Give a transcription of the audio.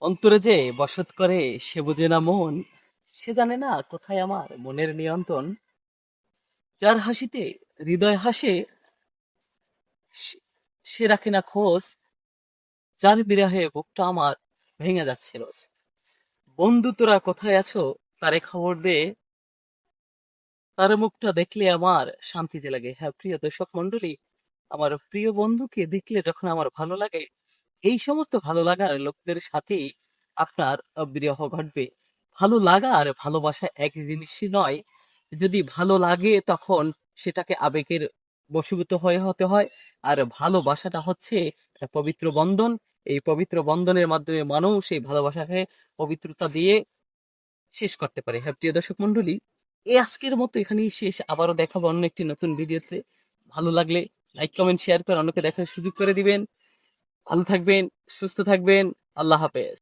অন্তরে যে বসত করে সে বোঝে না মন, সে জানে না কোথায় আমার মনের নিয়ন্ত্রণ। যার হাসিতে হৃদয় হাসে, সে সে রাখে না খোঁজ। যার বিরহে বুকটা আমার ভেঙে যাচ্ছে রোজ। বন্ধু তোরা কোথায় আছো, তারে খবর দে। তার মুখটা দেখলে আমার শান্তিতে লাগে। হ্যাঁ প্রিয় দর্শক মন্ডলী, আমার প্রিয় বন্ধুকে দেখলে যখন আমার ভালো লাগে, এই সমস্ত ভালো লাগার লোকদের সাথেই আপনার বিরহ ঘটবে। ভালো লাগা আর ভালোবাসা এক জিনিসই নয়। যদি ভালো লাগে তখন সেটাকে আবেগের বশীভূত হয়ে হতে হয়। আর ভালোবাসাটা হচ্ছে একটা পবিত্র বন্ধন। এই পবিত্র বন্ধনের মাধ্যমে মানুষ এই ভালোবাসাকে পবিত্রতা দিয়ে শেষ করতে পারে। হ্যাঁ প্রিয় দর্শক মন্ডলী, এই আজকের মতো এখানেই শেষ। আবারও দেখাবো অন্য একটি নতুন ভিডিওতে। ভালো লাগলে লাইক কমেন্ট শেয়ার করে অন্যকে দেখার সুযোগ করে দিবেন। ভালো থাকবেন, সুস্থ থাকবেন। আল্লাহ হাফেজ।